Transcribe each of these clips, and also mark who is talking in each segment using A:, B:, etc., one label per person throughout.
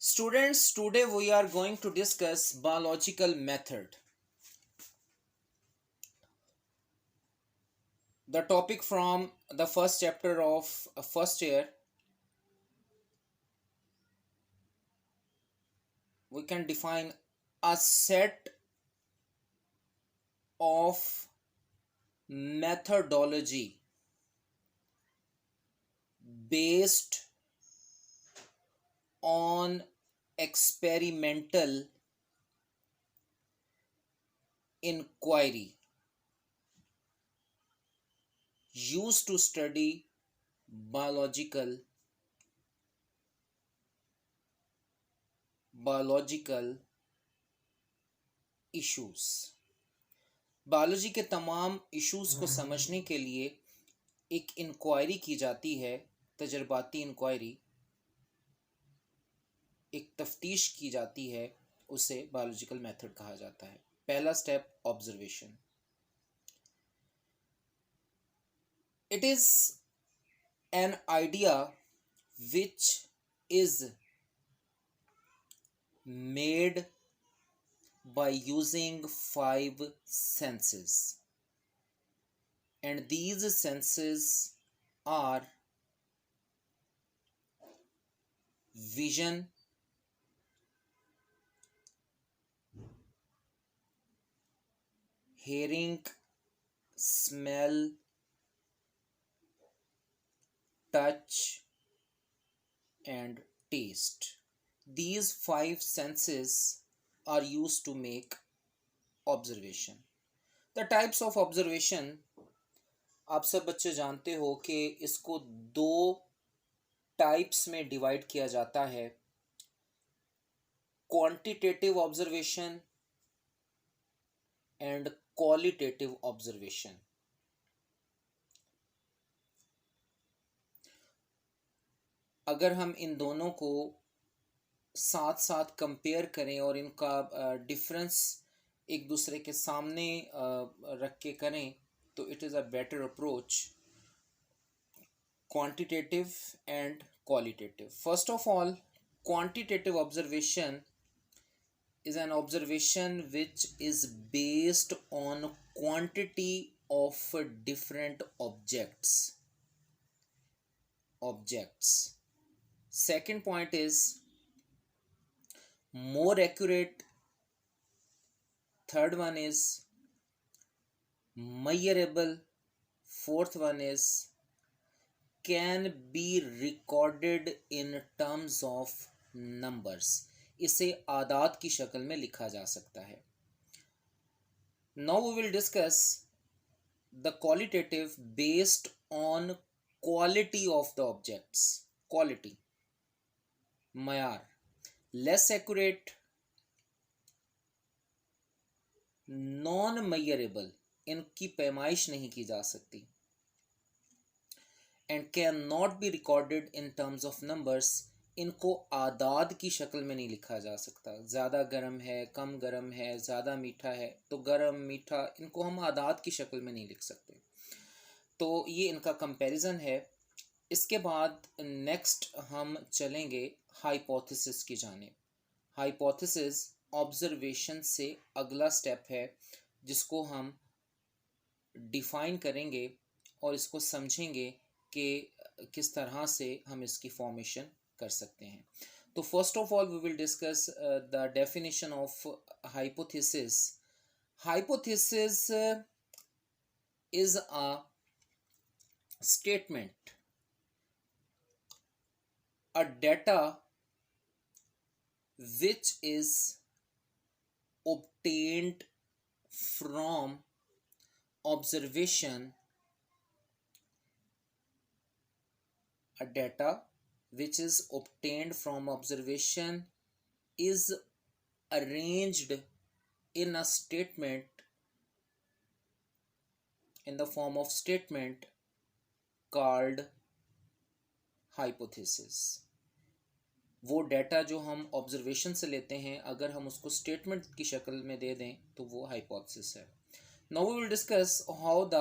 A: Students, today we are going to discuss biological method. The topic from the first chapter of first year, we can define a set of methodology based on experimental inquiry used to study biological issues. Biology के तमाम issues को समझने के लिए एक inquiry की जाती है, तजर्बाती इंक्वायरी, एक तफ्तीश की जाती है, उसे बायोलॉजिकल मेथड कहा जाता है। पहला step observation. It is an idea which is made by using 5 senses, and these senses are vision, hearing, smell, touch, and taste. These 5 senses are used to make observation. The types of observation, आप सब बच्चे जानते हो कि इसको 2 types में divide किया जाता है, quantitative observation and qualitative observation. अगर हम इन दोनों को साथ साथ कंपेयर करें और इनका डिफरेंस एक दूसरे के सामने रख के करें तो it is a better approach, quantitative and qualitative. First of all, quantitative observation is an observation which is based on quantity of different objects. Second point is more accurate. Third one is measurable. Fourth one is can be recorded in terms of numbers. इसे आदाद की शक्ल में लिखा जा सकता है. Now we will discuss the qualitative based on quality of the objects. Quality, मयार, less accurate, non measurable, इनकी पैमाइश नहीं की जा सकती, and can not be recorded in terms of numbers, इनको आदाद की शक्ल में नहीं लिखा जा सकता. ज़्यादा गर्म है, कम गर्म है, ज़्यादा मीठा है, तो गर्म मीठा इनको हम आदाद की शक्ल में नहीं लिख सकते. तो ये इनका कंपैरिजन है. इसके बाद नेक्स्ट हम चलेंगे हाइपोथेसिस की जानिब. हाइपोथेसिस ऑब्जर्वेशन से अगला स्टेप है जिसको हम डिफाइन करेंगे और इसको समझेंगे कि किस तरह से हम इसकी फॉर्मेशन कर सकते हैं. तो first of all we will discuss the definition of hypothesis. Hypothesis is a statement, a data which is obtained from observation, a data which is obtained from observation is arranged in a statement, in the form of statement called hypothesis. वो data जो हम observation से लेते हैं, अगर हम उसको statement की शक्ल में दे दें तो वो हाइपोथेसिस है. Now we will discuss how the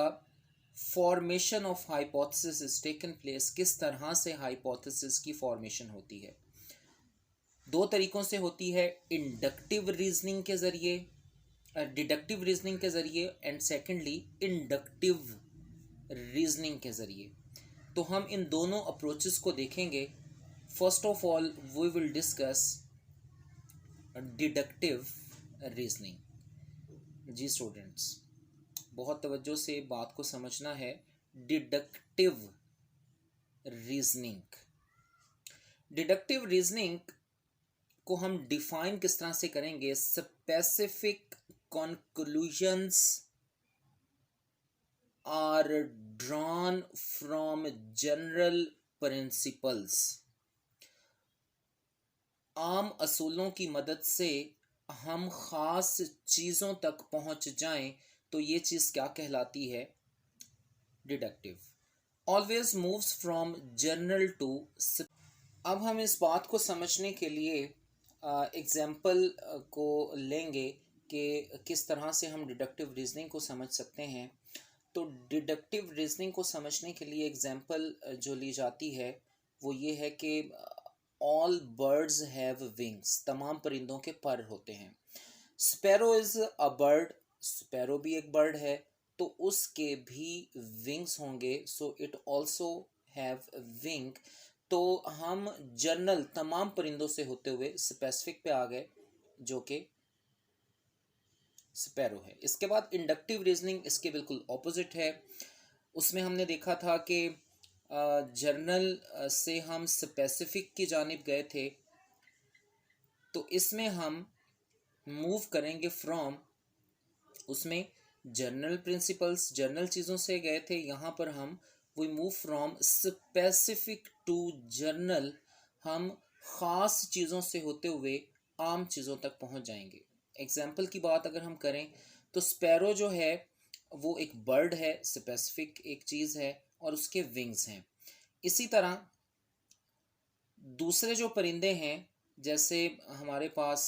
A: formation of hypothesis is taken place. किस तरह से हाइपोथेसिस की फॉर्मेशन होती है. दो तरीक़ों से होती है, इंडक्टिव रीजनिंग के ज़रिए, डिडक्टिव रीजनिंग के ज़रिए, एंड सेकेंडली इंडक्टिव रीजनिंग के ज़रिए। तो हम इन दोनों अप्रोचेस को देखेंगे। First of all we will discuss deductive reasoning. जी स्टूडेंट्स, बहुत तवज्जो से बात को समझना है। डिडक्टिव रीजनिंग, डिडक्टिव रीजनिंग को हम डिफाइन किस तरह से करेंगे? Specific conclusions are drawn from general principles. आम असूलों की मदद से हम ख़ास चीज़ों तक पहुंच जाएं तो ये चीज़ क्या कहलाती है? Deductive. Always moves from general to. अब हम इस बात को समझने के लिए एग्जाम्पल को लेंगे कि किस तरह से हम डिडक्टिव रीजनिंग को समझ सकते हैं। तो डिडक्टिव रीजनिंग को समझने के लिए एग्जाम्पल जो ली जाती है वो ये है कि ऑल बर्ड्स हैव विंग्स, तमाम परिंदों के पर होते हैं। Sparrow is a bird, sparrow भी एक बर्ड है, तो उसके भी विंग्स होंगे, so it also have wing. तो हम जनरल तमाम परिंदों से होते हुए स्पेसिफिक पे आ गए जो कि स्पैरो है। इसके बाद इंडक्टिव रीजनिंग इसके बिल्कुल ऑपोजिट है। उसमें हमने देखा था कि जर्नल से हम स्पेसिफिक की जानिब गए थे, तो इसमें हम मूव करेंगे फ्रॉम, उसमें जनरल प्रिंसिपल्स, जनरल चीज़ों से गए थे, यहाँ पर हम we move from specific to general, हम ख़ास चीज़ों से होते हुए आम चीज़ों तक पहुँच जाएंगे। एग्जाम्पल की बात अगर हम करें तो स्पैरो जो है वो एक बर्ड है, स्पेसिफिक एक चीज़ है, और उसके विंग्स हैं। इसी तरह दूसरे जो परिंदे हैं, जैसे हमारे पास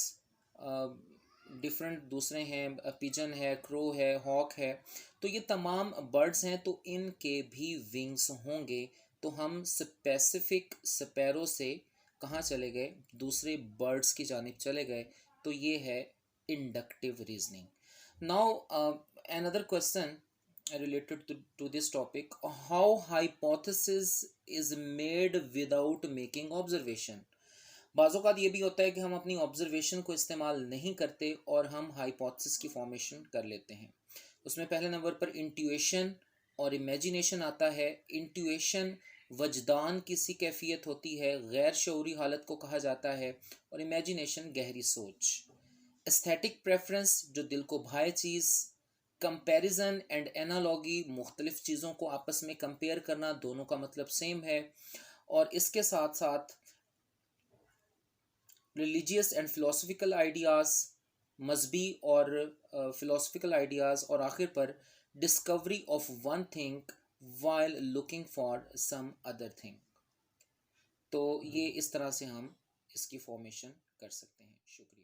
A: डिफरेंट दूसरे हैं, पिजन है, क्रो है, हॉक है, तो ये तमाम बर्ड्स हैं, तो इनके भी विंग्स होंगे। तो हम स्पेसिफिक स्पैरो से कहाँ चले गए? दूसरे बर्ड्स की जानिब चले गए। तो ये है inductive reasoning. Now another question related to this topic: how hypothesis is made without making observation। बाज़ोकात ये भी होता है कि हम अपनी ऑब्जर्वेशन को इस्तेमाल नहीं करते और हम हाइपोथेसिस की फॉर्मेशन कर लेते हैं। उसमें पहले नंबर पर इंट्यूएशन और इमेजिनेशन आता है। इंट्यूएशन वजदान की सी कैफियत होती है, गैर शऊरी हालत को कहा जाता है, और इमेजिनेशन गहरी सोच। एस्थेटिक प्रेफरेंस, जो दिल को भाए चीज़। कंपैरिजन एंड एनालॉगी, मुख्तलिफ चीज़ों को आपस में कंपेयर करना, दोनों का मतलब सेम है। और इसके साथ साथ रिलीजियस एंड फिलोसफिकल आइडियाज़, मजहबी और फिलोसफिकल आइडियाज़, और आखिर पर discovery of one thing while looking for some other thing. तो ये इस तरह से हम इसकी फॉर्मेशन कर सकते हैं। शुक्रिया।